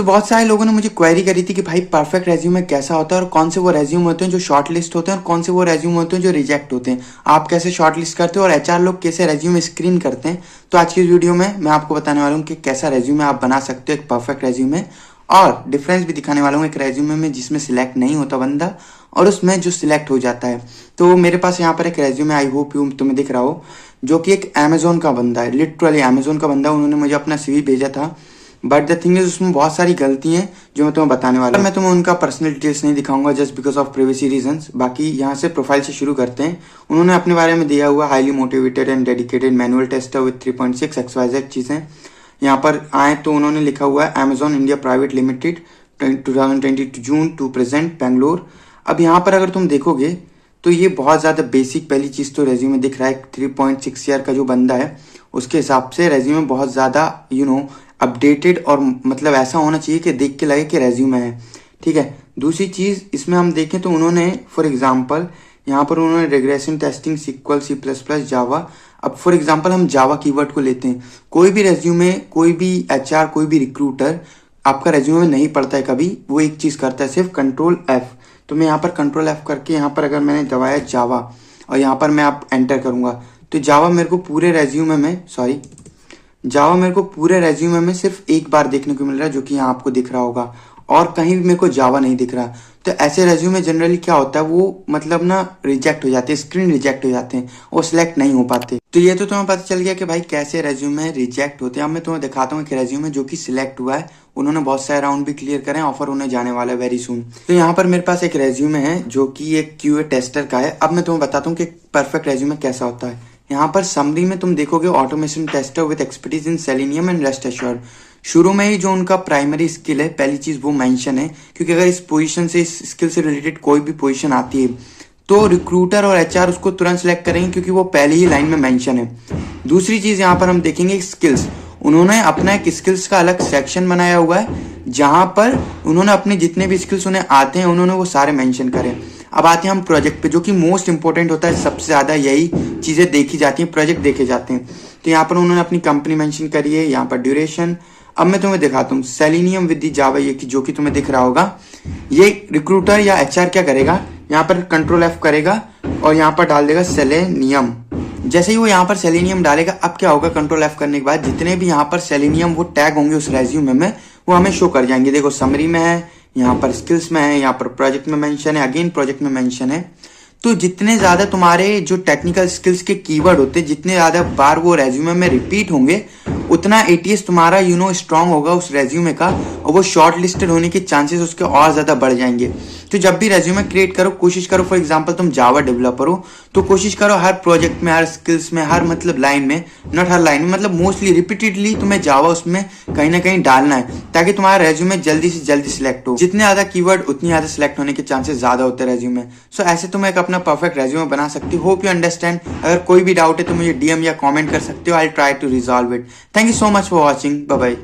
बहुत सारे लोगों ने मुझे क्वेरी करी थी कि भाई परफेक्ट रेज्यूमे कैसा होता है और कौन से वो रेज्यूमे होते हैं जो शॉर्ट लिस्ट होते हैं और कौन से वो रेज्यूमे होते हैं जो रिजेक्ट होते हैं। आप कैसे शॉर्ट लिस्ट करते हो और एचआर लोग कैसे रेज्यूमे स्क्रीन करते हैं। तो आज की इस वीडियो में मैं आपको बताने वाला हूँ कि कैसा रेज्यूमे आप बना सकते हो एक परफेक्ट रेज्यूमे, और डिफरेंस भी दिखाने वाला हूँ एक रेज्यूमे में जिसमें सिलेक्ट नहीं होता बंदा और उसमें जो सिलेक्ट हो जाता है। तो मेरे पास यहाँ पर एक रेज्यूमे, आई होप यू तुम्हें दिख रहा हो, जो कि एक अमेजोन का बंदा है, लिटरली अमेजोन का बंदा। उन्होंने मुझे अपना सीवी भेजा था, बट द थिंग इज उसमें बहुत सारी गलती हैं जो मैं तुम्हें बताने वाला हूँ। मैं तुम्हें उनका पर्सनल डिटेल्स नहीं दिखाऊंगा just because of privacy reasons. बाकी यहाँ से प्रोफाइल से शुरू करते हैं। उन्होंने अपने बारे में दिया हुआ highly motivated and dedicated manual tester with 3.6 XYZ चीजें यहाँ पर आए। तो उन्होंने लिखा हुआ है Amazon India private limited 2022 June to present Bangalore. अब यहाँ पर अगर तुम देखोगे तो ये बहुत ज़्यादा बेसिक पहली चीज़ तो रेज्यूमे दिख रहा है। 3.6 ईयर का जो बंदा है उसके हिसाब से रेज्यूमे बहुत ज़्यादा अपडेटेड और मतलब ऐसा होना चाहिए कि देख के लगे कि रेज्यूमे है, ठीक है। दूसरी चीज़ इसमें हम देखें तो उन्होंने फॉर एग्जांपल यहाँ पर उन्होंने रिग्रेशन टेस्टिंग SQL C++ जावा। अब फॉर एग्जांपल हम जावा कीवर्ड को लेते हैं। कोई भी रेज्यूमे, कोई भी एचआर, कोई भी रिक्रूटर आपका रेज्यूमे नहीं पढ़ता है कभी, वो एक चीज़ करता है सिर्फ Ctrl+F। तो मैं यहाँ पर Ctrl+F करके यहाँ पर अगर मैंने दबाया जावा और यहाँ पर मैं आप एंटर करूँगा तो जावा मेरे को पूरे रेज्यूमे में सिर्फ एक बार देखने को मिल रहा है, जो कि यहाँ आपको दिख रहा होगा, और कहीं भी मेरे को जावा नहीं दिख रहा। तो ऐसे रेज्यूमे जनरली क्या होता है, वो मतलब ना रिजेक्ट हो जाते हैं, स्क्रीन रिजेक्ट हो जाते हैं, वो सिलेक्ट नहीं हो पाते। तो ये तो तुम्हें पता चल गया कि भाई कैसे रेज्यूमे रिजेक्ट होते हैं। अब मैं तुम्हें दिखाता हूँ कि रेज्यूमे जो कि सिलेक्ट हुआ है, उन्होंने बहुत सारे राउंड भी क्लियर करे, ऑफर उन्हें जाने वाला है वेरी सून। तो यहाँ पर मेरे पास एक रेज्यूमे है जो कि एक QA टेस्टर का है। अब मैं तुम्हें बताता हूँ कि परफेक्ट रेज्यूमे कैसा होता है। यहाँ पर समरी में तुम देखोगे automation tester with expertise in selenium and rest assured. शुरू में ही जो उनका प्राइमरी स्किल है, पहली चीज वो मेंशन है, क्योंकि अगर इस पोजीशन से, इस स्किल से रिलेटेड कोई भी पोजीशन आती है तो रिक्रूटर और एचआर उसको तुरंत सेलेक्ट करेंगे क्योंकि वो पहली ही लाइन में मेंशन है। दूसरी चीज यहाँ पर हम देखेंगे स्किल्स। उन्होंने अपना एक स्किल्स का अलग सेक्शन बनाया हुआ है जहां पर उन्होंने अपने जितने भी स्किल्स उन्हें आते हैं उन्होंने वो सारे मेंशन करे। अब आते हैं हम प्रोजेक्ट पे, जो कि मोस्ट इंपॉर्टेंट होता है, सबसे ज्यादा यही चीजें देखी जाती हैं, प्रोजेक्ट देखे जाते हैं। तो यहाँ पर उन्होंने अपनी कंपनी मेंशन करी है, यहाँ पर ड्यूरेशन। अब मैं तुम्हें दिखाता हूँ सेलेनियम विद दी जावा, ये जो कि तुम्हें दिख रहा होगा। ये रिक्रूटर या एचआर क्या करेगा, यहाँ पर Ctrl+F करेगा और यहाँ पर डाल देगा सेलेनियम। जैसे ही वो यहाँ पर सेलेनियम डालेगा, अब क्या होगा, Ctrl+F करने के बाद जितने भी यहाँ पर सेलेनियम वो टैग होंगे उस रेज्यूमे में, वो हमें शो कर जाएंगे। देखो समरी में है, यहाँ पर स्किल्स में है, यहाँ पर प्रोजेक्ट में मेंशन है, अगेन प्रोजेक्ट में मेंशन है। तो जितने ज्यादा तुम्हारे जो टेक्निकल स्किल्स के कीवर्ड होते हैं, जितने ज्यादा बार वो रेज्यूमे में रिपीट होंगे, उतना ATS तुम्हारा स्ट्रांग होगा उस रेज्यूमे का, और वो शॉर्ट लिस्टेड होने के चांसेस उसके और ज्यादा बढ़ जाएंगे। तो जब भी रेज्यूमे क्रिएट करो, कोशिश करो, फॉर एग्जांपल तुम जावा डेवलपर हो तो कोशिश करो हर प्रोजेक्ट में, हर स्किल्स में, हर मतलब लाइन में, नॉट हर लाइन में, मतलब मोस्टली रिपीटेडली तुम्हें जावा उसमें कहीं ना कहीं डालना है, ताकि तुम्हारा रेज्यूमे जल्दी से जल्दी सिलेक्ट हो। जितने ज्यादा कीवर्ड उतनी ज्यादा सिलेक्ट होने के चांसेस ज्यादा होते हैं रेज्यूमे। सो ऐसे तुम एक अपना परफेक्ट रेज्यूमे बना सकती हो। Hope you understand. अगर कोई भी डाउट है तो मुझे DM या कॉमेंट कर सकते हो। I try to resolve it. Thank you so much for watching. Bye bye.